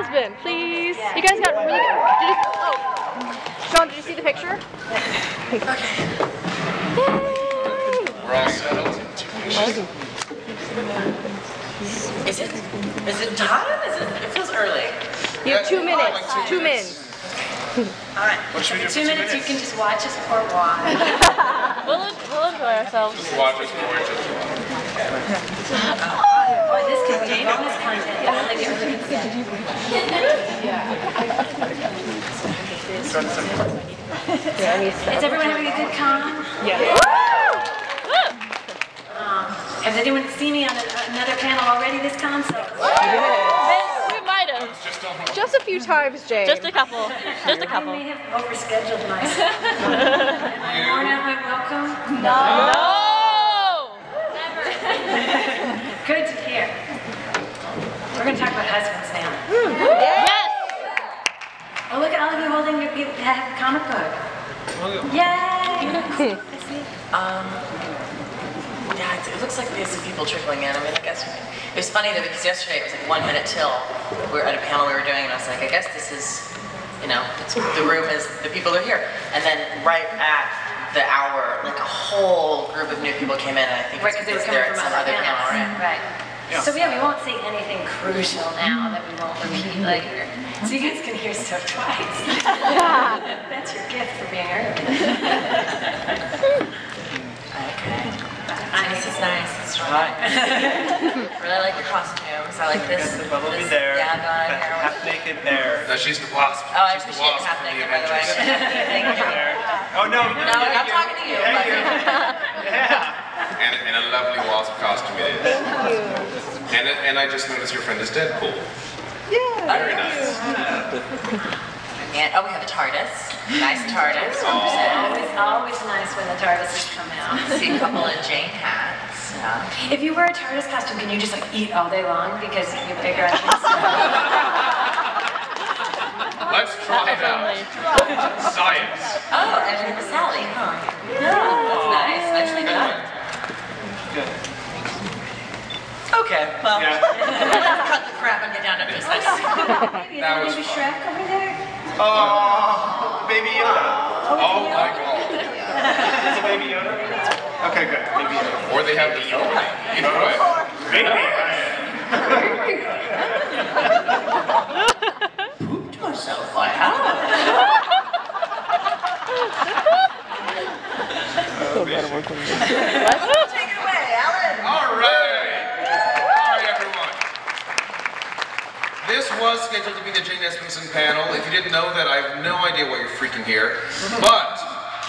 husband, please. You guys got. Sean, did you see the picture? Okay. We're all settled. Is it time? It feels early. You have 2 minutes. Like 2 minutes. Alright. What should we do for 2 minutes? You can just watch us pour wine. We'll enjoy ourselves. Just watch us pour each other. Boy, this could be bonus content. Is everyone having a good con? Yeah. Has anyone seen me on another panel already this con? So we might have. Just a few times, Jane. Just a couple. Just a couple. I may have overscheduled myself. Worn out my welcome? No. Never. Good to hear. We're going to talk about husbands now. Yes. Oh, look at all of you holding your comic book. Yay! Yeah, it looks like there's some people trickling in. I mean, I guess it was funny though because yesterday it was like 1 minute till we were at a panel we were doing, and I was like, I guess this is, you know, the room is the people are here. And then right at the hour, like a whole group of new people came in, and I think it's because they're at some other panel, right? Yeah. So yeah, we won't say anything crucial now that we won't repeat later. So you guys can hear stuff twice. That's your gift for being early. Okay. This is nice. That's right. Really like your costumes. I like this. The bumblebee there. Yeah, going here. Half naked there. No, she's the wasp. Oh, I appreciate the half naked, by the way. Thank you. Oh no. No, I'm talking to you. Thank you. Yeah. And a lovely wasp costume it is. Thank you. And I just noticed your friend is Deadpool. Yeah. Very nice. And we have a TARDIS. Nice TARDIS. Always nice when the TARDISes come out. See a couple of Jane hats. Yeah. If you wear a TARDIS costume, can you just like eat all day long because you figure out things? Let's try it out. Science. Oh, and Sally, huh? Yeah, that's nice. Nicely done. Good. Okay, well, let's cut the crap and get down to business. Maybe Shrek over there? Oh, Baby Yoda. Oh my god. Is it Baby Yoda? Okay, good. Baby Yoda. Or they have the Yoda. Either way. Pooped myself, I have. Take it away, Alan. All right, everyone. This was scheduled to be the Jane Espenson panel. If you didn't know that, I have no idea why you're freaking here. But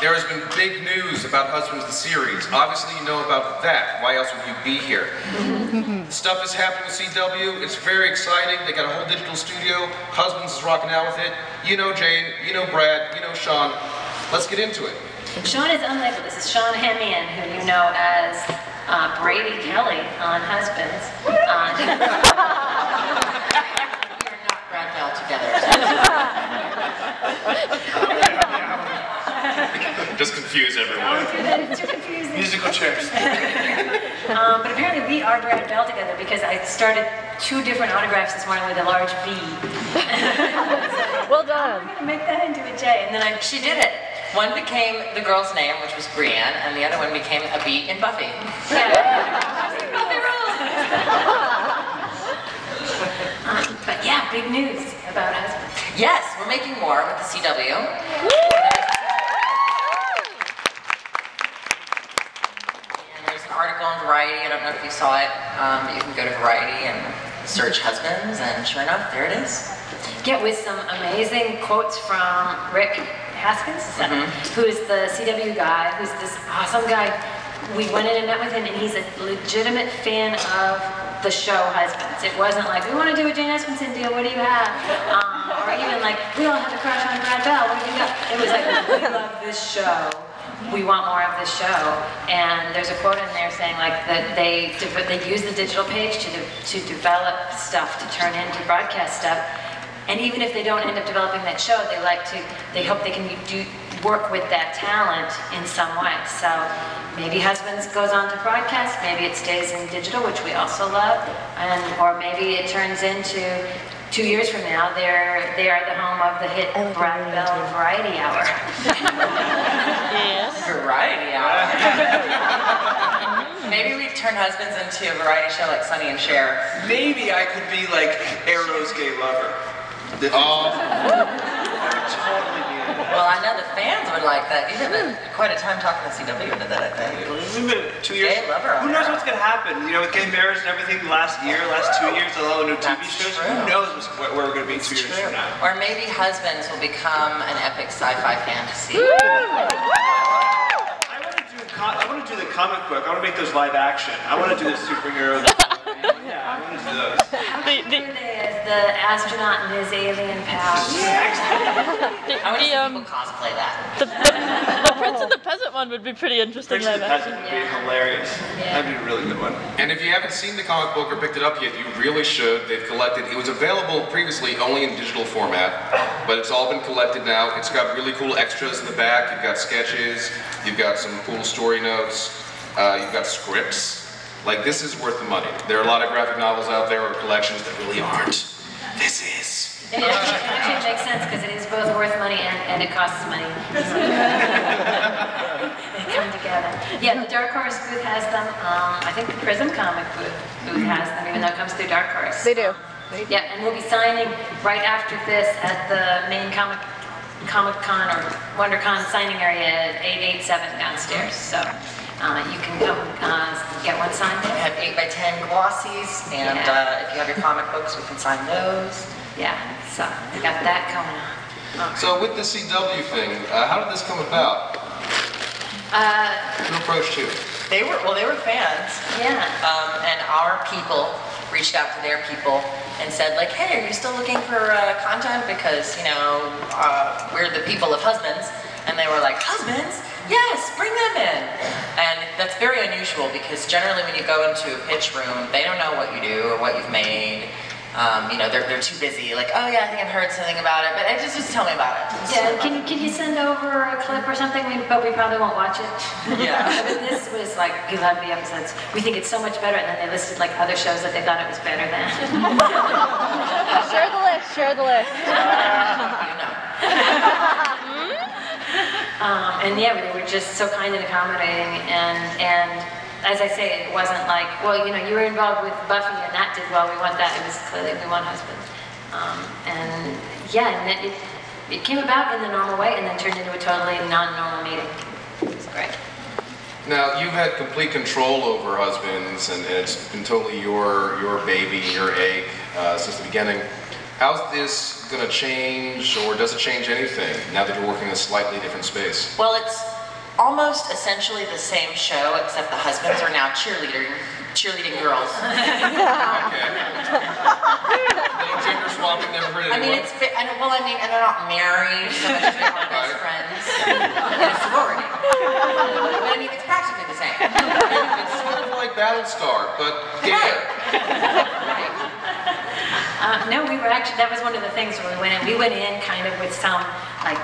there has been big news about Husbands the series. Obviously, you know about that. Why else would you be here? Stuff is happening with CW. It's very exciting. They got a whole digital studio. Husbands is rocking out with it. You know Jane. You know Brad. You know Sean. Let's get into it. Sean is unlabeled. This is Sean Hemeon, who you know as Brady Kelly on Husbands. You're not Brad Bell together. Just confuse everyone. It's too confusing. Musical chairs. But apparently we are Brad Bell together because I started 2 different autographs this morning with a large V. Well done. I'm going to make that into a J. And then she did it. One became the girl's name, which was Brienne, and the other one became a B in Buffy. Buffy rules! But yeah, big news about Husbands. Yes, we're making more with the CW. And there's an article in Variety, I don't know if you saw it, but you can go to Variety and search Husbands, and sure enough, there it is. Get with some amazing quotes from Rick Haskins, who is the CW guy, who's this awesome guy. We went in and met with him, and he's a legitimate fan of the show Husbands. It wasn't like, we want to do a Jane Espenson deal, what do you have? Or even like, we all have a crush on Brad Bell, what do you got? It was like, we love this show. We want more of this show. And there's a quote in there saying like that they use the digital page to develop stuff, to turn into broadcast stuff. And even if they don't end up developing that show, they hope they can work with that talent in some way. So maybe Husbands goes on to broadcast, maybe it stays in digital, which we also love, or maybe it turns into 2 years from now, they are the home of the hit Black Bell Variety Hour. Yes. Variety Hour. Maybe we turn husbands into a variety show like Sonny and Cher. Maybe I could be like Arrow's gay lover. Oh. Totally be it. Well, I know the fans would like that. You spent quite a time talking to CW into that, I think. We've been 2 years. Gay lover on Who knows Arrow. what's gonna happen? You know, with gay marriage and everything, last 2 years, a lot of new TV That's shows. true. Who knows where we're gonna be 2 years from now? Or maybe husbands will become an epic sci-fi fantasy. I want to do the comic book. I want to make those live action. I want to do the superhero. Yeah, I want to do those. The astronaut and his alien pals. I want to see people cosplay that. The Prince and the Peasant one would be pretty interesting. Prince of the Peasant would be hilarious. Yeah. That'd be a really good one. And if you haven't seen the comic book or picked it up yet, you really should. They've collected, it was available previously only in digital format, but it's all been collected now. It's got really cool extras in the back. You've got sketches, you've got some cool story notes, you've got scripts. Like, this is worth the money. There are a lot of graphic novels out there or collections that really aren't. This is. It actually makes sense because it is both worth money and it costs money. They come together. Yeah, the Dark Horse booth has them. I think the Prism comic booth has them, even though it comes through Dark Horse. They do. Yeah, and we'll be signing right after this at the main Comic-Con or WonderCon signing area at 887 downstairs. So you can come get one signed there. We have 8x10 glossies, and if you have your comic books, we can sign those. Yeah, so we got that going on. So with the CW thing, how did this come about? Who approached you? They were fans. Yeah. And our people reached out to their people and said, like, hey, are you still looking for content? Because, you know, we're the people of husbands. And they were like, husbands? Yes, bring them in. And that's very unusual because generally when you go into a pitch room, they don't know what you do or what you've made. You know, they're too busy. Like, oh yeah, I think I've heard something about it, but just tell me about it. Yeah, can you send over a clip or something? But we probably won't watch it. Yeah. I mean, this was like, you love the episodes. We think it's so much better, and then they listed like other shows that they thought it was better than. Share the list. Share the list. And yeah, they were just so kind and accommodating, and as I say, it wasn't like, well, you know, you were involved with Buffy and that did well, we want that. It was clearly, we want husband. And yeah, and it came about in the normal way and then turned into a totally non-normal meeting. It was great. Now, you've had complete control over husbands, and it's been totally your baby, your egg, since the beginning. How's this going to change, or does it change anything, now that you're working in a slightly different space? Well, it's almost essentially the same show, except the husbands are now cheerleading girls. Okay. Little gender swapping, never heard of I mean, and they're not married, so much as they're best friends in a sorority. But I mean, it's practically the same. It's sort of like Battlestar, but gayer. No, we were actually, that was one of the things when we went in. We went in kind of with some like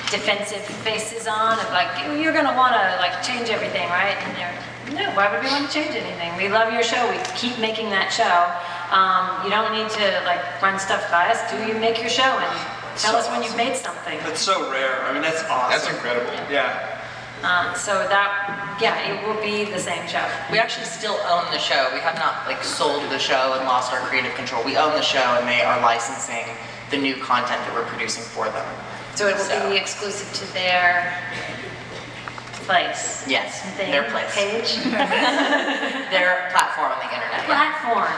defensive faces on of like, you're gonna wanna like change everything, right? And they're, no, why would we want to change anything? We love your show, we keep making that show. You don't need to like run stuff by us. Do you make your show and tell us when you've made something. That's so rare. I mean, that's awesome. That's incredible. Yeah. So that, yeah, it will be the same show. We actually still own the show. We have not like sold the show and lost our creative control. We own the show and they are licensing the new content that we're producing for them. So it will be exclusive to their place. Yes, their place. Page? Their platform on the internet. Platform.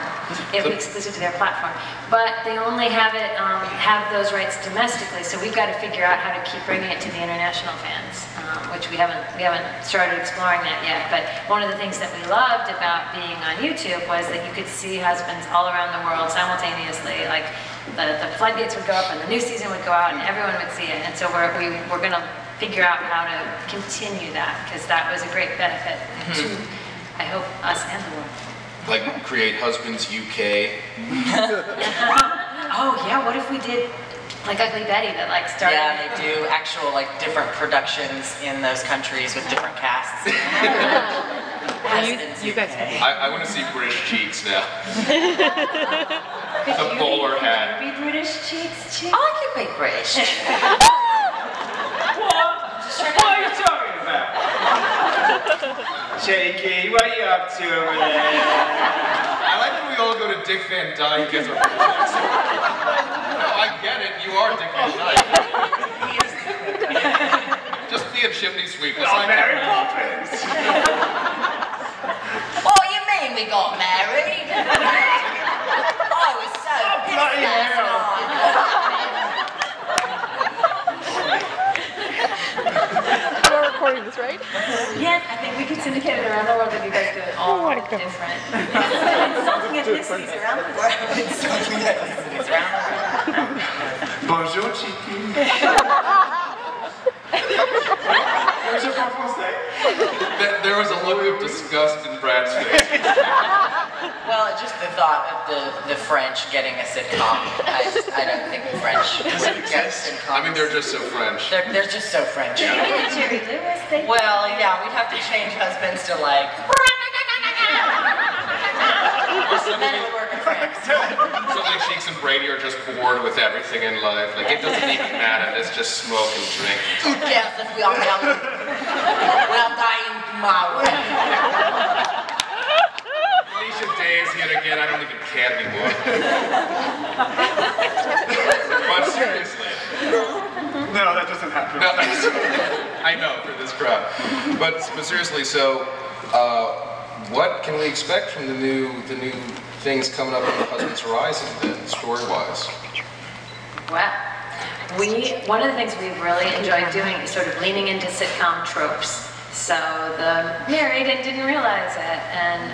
It will be exclusive to their platform. But they only have it, have those rights domestically, so we've got to figure out how to keep bringing it to the international fans, which we haven't started exploring that yet. But one of the things that we loved about being on YouTube was that you could see husbands all around the world simultaneously. Like the floodgates would go up and the new season would go out and everyone would see it. And so we're going to figure out how to continue that, because that was a great benefit to, I hope, us and the world. Like create Husbands UK. Oh yeah, what if we did like Ugly Betty that like started? Yeah, they do actual like different productions in those countries with different casts. You guys. I want to see British cheeks now. The bowler hat. Could you be British cheeks too? Oh, I could be British. What are you talking about? Jakey, what are you up to over there? I like when we all go to Dick Van Dyke as our projects. No, I get it. You are Dick Van Dyke. Just be a chimney sweep. Oh, Mary Poppins. What do you mean we got married? I was so pissed bloody last hell. night. We're recording this, right? Yeah, I think we can syndicate it around the world if you guys do it all different. Insulting ethnicities around the world. Bonjour, Cheeky. Where's your français? There was a look of disgust in Brad's face. Well, just the thought of the French getting a sitcom. I don't think the French would get sitcoms. I mean, they're just so French. They're just so French. Jerry Lewis, they Well, yeah, we'd have to change husbands to like. Then it would work in France. Suddenly Cheeks and Brady are just bored with everything in life. Like, it doesn't even matter. It's just smoke and drink. Who cares if we are young? We are dying tomorrow. Alicia Day is here again. I don't even care anymore. But seriously. No, that doesn't happen. No, I know, for this crowd. But seriously, so what can we expect from the new things coming up on the Husband's Horizon, then, story-wise? Well, one of the things we've really enjoyed doing is sort of leaning into sitcom tropes. So the married and didn't realize it, and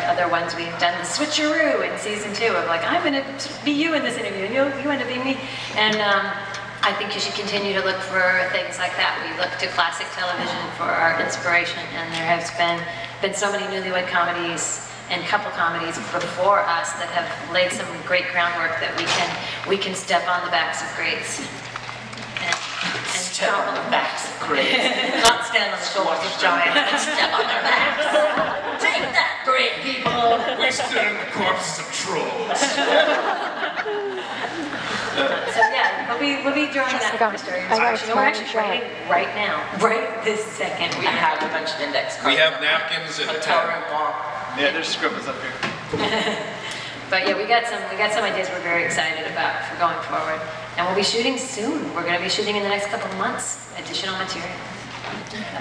other ones we've done the switcheroo in season 2 of like, I'm gonna be you in this interview, and you end up being me. And I think you should continue to look for things like that. We look to classic television for our inspiration, and there has been so many newlywed comedies and couple comedies before us that have laid some great groundwork that we can step on the backs of greats. And Step on the backs of greats. Not stand on the shoulders of giants, but step on their backs. Take that, great people. We stood in the corpses of trolls. So yeah, we'll be drawing that from the story. I got a You know, we're actually small writing right now, right this second. We have a bunch of index cards. We have napkins and Hotel room wall. Yeah, there's scribbles up here. But yeah, we got some ideas we're very excited about for going forward, and we'll be shooting soon. We're going to be shooting in the next couple of months, additional material.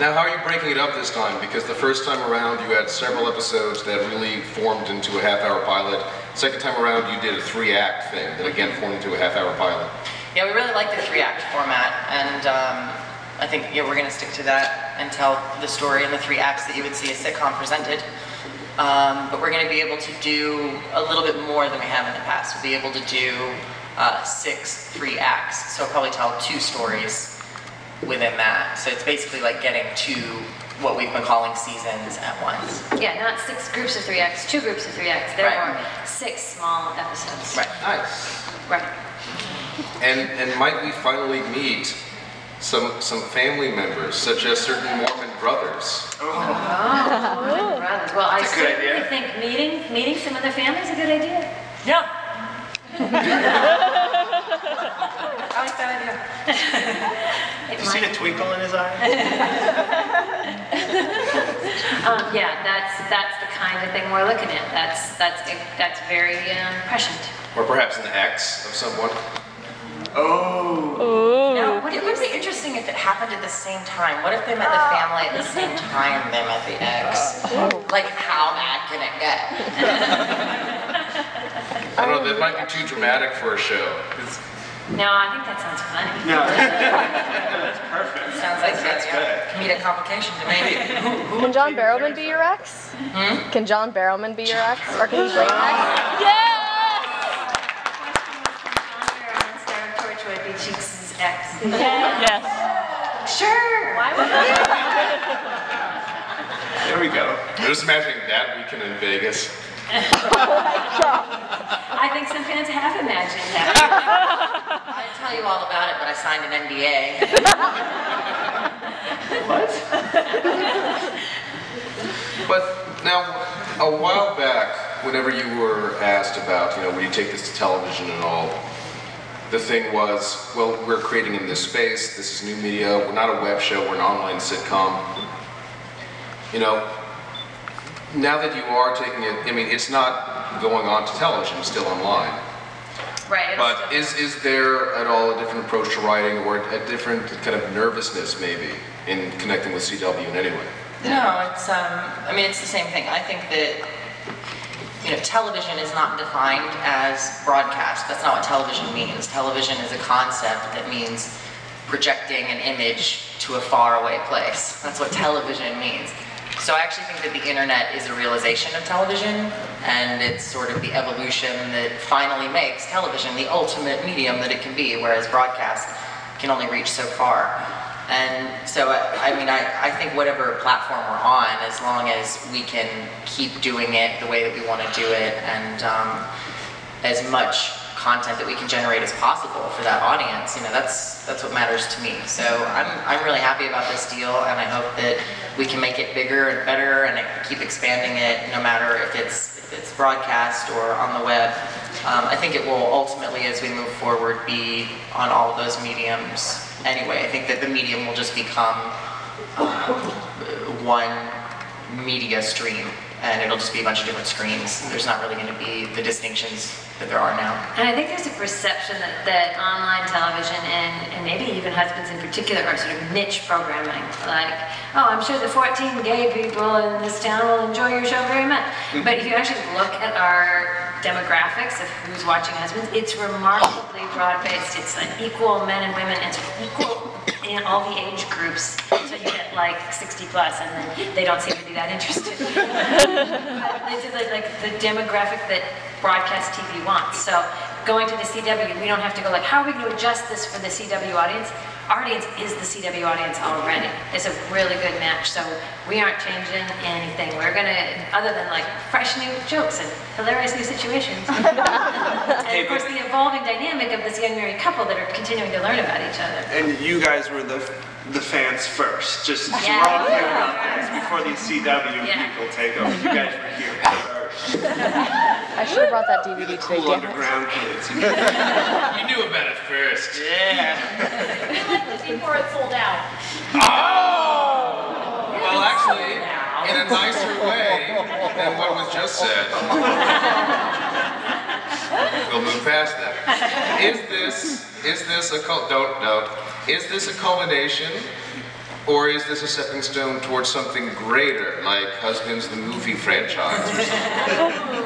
Now, how are you breaking it up this time? Because the first time around, you had several episodes that really formed into a half-hour pilot. Second time around, you did a 3-act thing that again formed into a half-hour pilot. Yeah, we really like the 3-act format, and I think we're going to stick to that and tell the story in the 3 acts that you would see a sitcom presented. But we're going to be able to do a little bit more than we have in the past. We'll be able to do 6 3-acts, so we'll probably tell 2 stories within that. So it's basically like getting 2 what we've been calling seasons at once. Yeah, not 6 groups of 3 acts, 2 groups of 3 acts. There Right. are 6 small episodes. Right. Nice. Right. And might we finally meet some family members, such as certain Mormon brothers? Mormon brothers. Well, I That's a good certainly idea. think meeting some other families is a good idea. Yeah. I like that idea. Did you see the twinkle in his eye? Yeah, that's the kind of thing we're looking at. That's very prescient. Or perhaps an ex of someone? Oh. Now, it would be interesting if it happened at the same time. What if they met the family at the same time they met the ex? Like, how bad can it get? I don't know, that might be too dramatic for a show. No, I think that sounds funny. No. That's perfect. Sounds like That's good. comedic complication to me. Can John Barrowman be your ex? Can John Barrowman be your ex? Or can he bring an ex? Yes! Star of Torchwood be Cheeks' ex. Yes. Sure. Why would There we go. I'm just imagining that weekend in Vegas. I think some fans have imagined that. I'd tell you all about it, but I signed an NDA. What? But Now, a while back, whenever you were asked about, would you take this to television and all, the thing was, well, we're creating in this space, this is new media, we're not a web show, we're an online sitcom. Now that you are taking it, it's not going on to television, it's still online. Right. But is there at all a different approach to writing or a different kind of nervousness maybe in connecting with CW in any way? No, it's it's the same thing. I think that television is not defined as broadcast. That's not what television means. Television is a concept that means projecting an image to a faraway place. That's what television means. So I actually think that the internet is a realization of television, and it's sort of the evolution that finally makes television the ultimate medium that it can be, whereas broadcast can only reach so far. And so, I think whatever platform we're on, as long as we can keep doing it the way that we want to do it, and as much content that we can generate as possible for that audience, that's what matters to me. So I'm really happy about this deal, and I hope that we can make it bigger and better, and keep expanding it, no matter if it's broadcast or on the web. I think it will ultimately, as we move forward, be on all of those mediums. Anyway, I think that the medium will just become one media stream, and it'll just be a bunch of different screens. There's not really going to be the distinctions that there are now. And I think there's a perception that online television and maybe even husbands in particular are sort of niche programming. Like, oh, I'm sure the 14 gay people in this town will enjoy your show very much. But if you actually look at our demographics of who's watching Husbands, it's remarkably broad-based. It's like equal men and women, and sort of equal in all the age groups. So you get like 60 plus, and then they don't seem to be that interested. But this is like the demographic that broadcast TV wants. So going to the CW, we don't have to go like, how are we going to adjust this for the CW audience? Our audience is the CW audience already. It's a really good match, so we aren't changing anything. We're gonna, other than like fresh new jokes and hilarious new situations. And of course the evolving dynamic of this young married couple that are continuing to learn about each other. And you guys were the fans first, just so we're all clear about this, before these CW people take over. You guys were here first. I should have brought that DVD today, Cool damn it. underground kids. You knew about it first. Yeah. We liked it before it sold out. Oh! Well, actually, in a nicer way than what was just said. We'll move past that. Is this a is this a culmination, or is this a stepping stone towards something greater, like Husbands the movie franchise or something?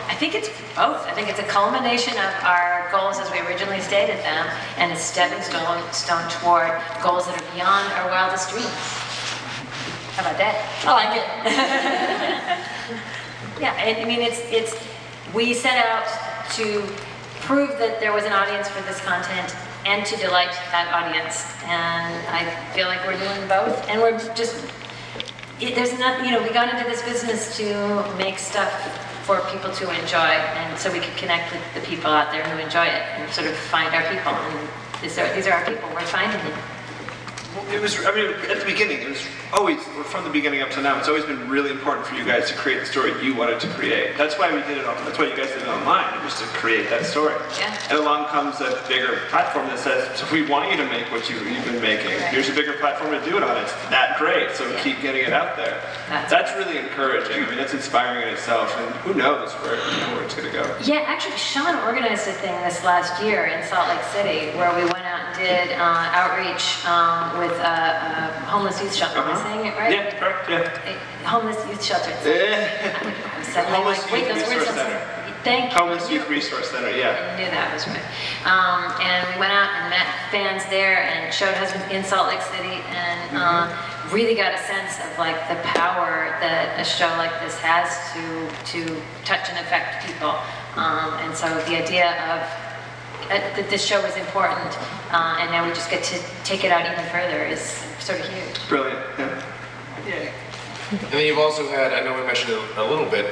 I think it's both. I think it's a culmination of our goals as we originally stated them, and a stepping stone toward goals that are beyond our wildest dreams. How about that? I like it. Yeah, I mean, we set out to prove that there was an audience for this content and to delight that audience. And I feel like we're doing both. And we're just, there's nothing, we got into this business to make stuff for people to enjoy, and so we could connect with the people out there who enjoy it and sort of find our people. And these are our people, we're finding them. It was, at the beginning, it was always, from the beginning up to now, it's always been really important for you guys to create the story you wanted to create. That's why we did it, that's why you guys did it online, just to create that story. Yeah. And along comes a bigger platform that says, so we want you to make what you've been making. Right. Here's a bigger platform to do it on. It's that great, so keep getting it out there. That's really encouraging. That's inspiring in itself, and who knows where it's going to go. Yeah, actually, Sean organized a thing this last year in Salt Lake City where we went out and did outreach with a homeless youth shelter. Am I saying it right? Yeah, correct, yeah. Homeless youth shelter. Homeless Wait, Youth those words Resource don't Center. Thank you. Homeless Youth Resource Center, yeah. I knew that was right. And we went out and met fans there and showed Husbands in Salt Lake City, and really got a sense of like the power that a show like this has to touch and affect people. And so the idea of that this show is important, and now we just get to take it out even further is sort of huge. Brilliant, yeah. Yay. And then you've also had, I know we mentioned it a little bit,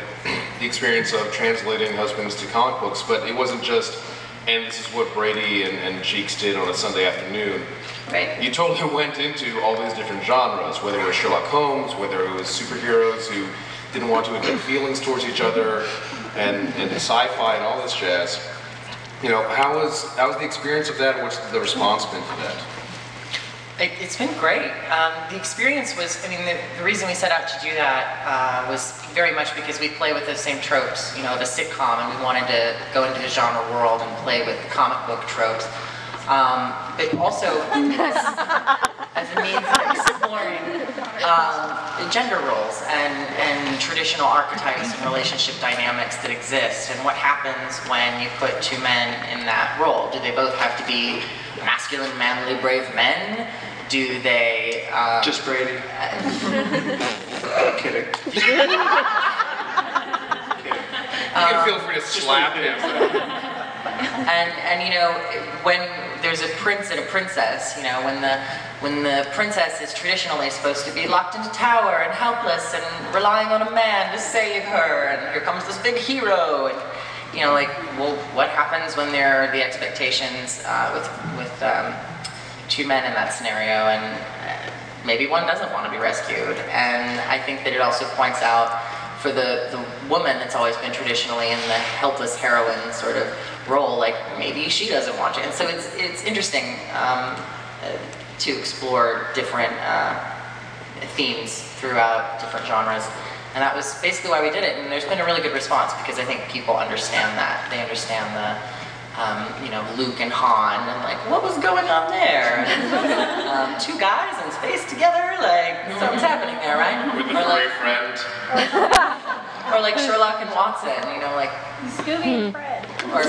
the experience of translating Husbands to comic books, but it wasn't just, and this is what Brady and Cheeks did on a Sunday afternoon. Right. You totally went into all these different genres, whether it was Sherlock Holmes, whether it was superheroes who didn't want to get feelings towards each other, and sci-fi and all this jazz. You know, how was the experience of that, and what's the response been to that? It's been great. The experience was, I mean, the reason we set out to do that was very much because we play with those same tropes, you know, of a sitcom, and we wanted to go into the genre world and play with comic book tropes. But also as a means of exploring gender roles and traditional archetypes and relationship dynamics that exist, and what happens when you put two men in that role. Do they both have to be masculine, manly, brave men? Do they... Just Brady. Kidding. You can feel free to slap him. And you know, when there's a prince and a princess, you know, when the princess is traditionally supposed to be locked into tower and helpless and relying on a man to save her, and here comes this big hero, and you know, like, well, what happens when there are the expectations with two men in that scenario, and maybe one doesn't want to be rescued. And I think that it also points out for the woman that's always been traditionally in the helpless heroine sort of role, like maybe she doesn't want to. And so it's interesting to explore different themes throughout different genres. And that was basically why we did it. And there's been a really good response, because I think people understand that. They understand the you know, Luke and Han, and like, what was going on there? Two guys in space together, like, something's happening there, right? With the furry friend. Or like Sherlock and Watson, you know, like... Scooby and Fred. Or...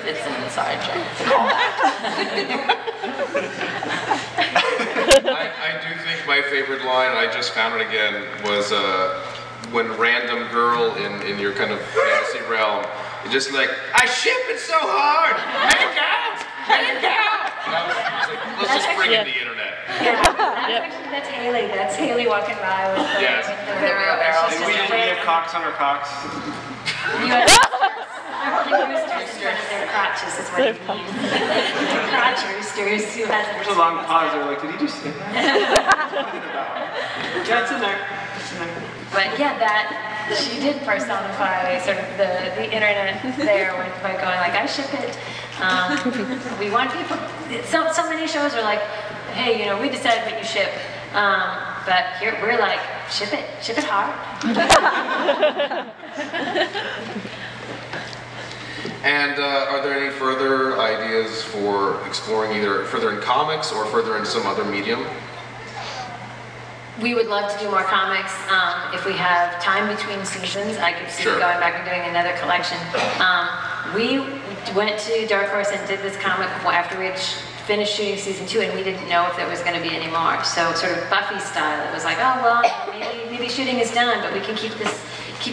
It's an inside joke. I do think my favorite line, I just found it again, was when random girl in your kind of fantasy realm, you're just like, I ship it so hard! Make out! Make out! Like, let's just bring in the internet. Yeah, that's Haley. That's Haley walking by with the, Yes. with the wheelbarrow. And we have cocks on our cocks. You have roosters in front of their crotches is what it means. Crotch roosters who hasn't... There's a long pause. They're like, did he just say that? Yeah, it's in there. It's in there. But yeah, that she did personify sort of the internet there by going like, I ship it. We want people. So many shows are like, hey, you know, we decided what you ship. But here we're like, ship it hard. And are there any further ideas for exploring either further in comics or further in some other medium? We would love to do more comics. If we have time between seasons, I could see Sure. going back and doing another collection. We went to Dark Horse and did this comic after we had finished shooting season 2, and we didn't know if there was going to be any more. So sort of Buffy style, it was like, oh well, maybe shooting is done, but we can keep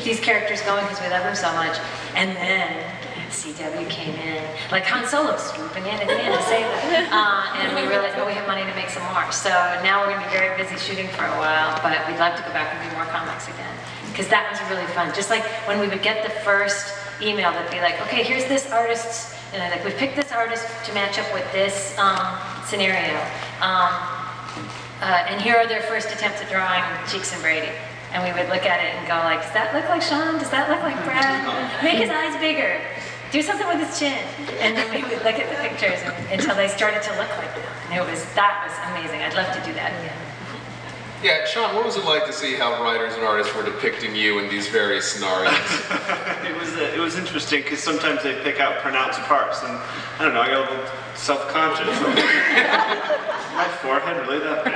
these characters going because we love them so much. And then CW came in, like Han Solo swooping in at the end to save them. And we realized, oh, we have money to make some more. So now we're going to be very busy shooting for a while, but we'd love to go back and do more comics again. Because that was really fun. Just like when we would get the first email that'd be like, okay, here's this artist's, and like, we picked this artist to match up with this scenario. And here are their first attempts at drawing Cheeks and Brady. And we would look at it and go like, does that look like Sean? Does that look like Brad? Make his eyes bigger. Do something with his chin. And then we would look at the pictures until they started to look like them. And that was amazing. I'd love to do that again. Yeah, Sean, what was it like to see how writers and artists were depicting you in these various scenarios? It was interesting because sometimes they pick out pronounced parts, and I don't know, I got a little self-conscious. My forehead really that big?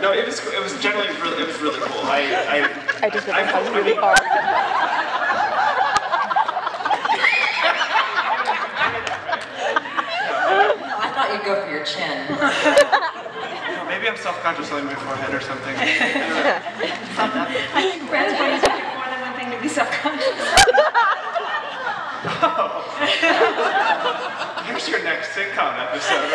No, it was generally really cool. I just did that really hard. I thought you'd go for your chin. Maybe I'm self-conscious on my forehead or something. I think Brad's point is more than one thing to be self-conscious. Here's your next sitcom episode.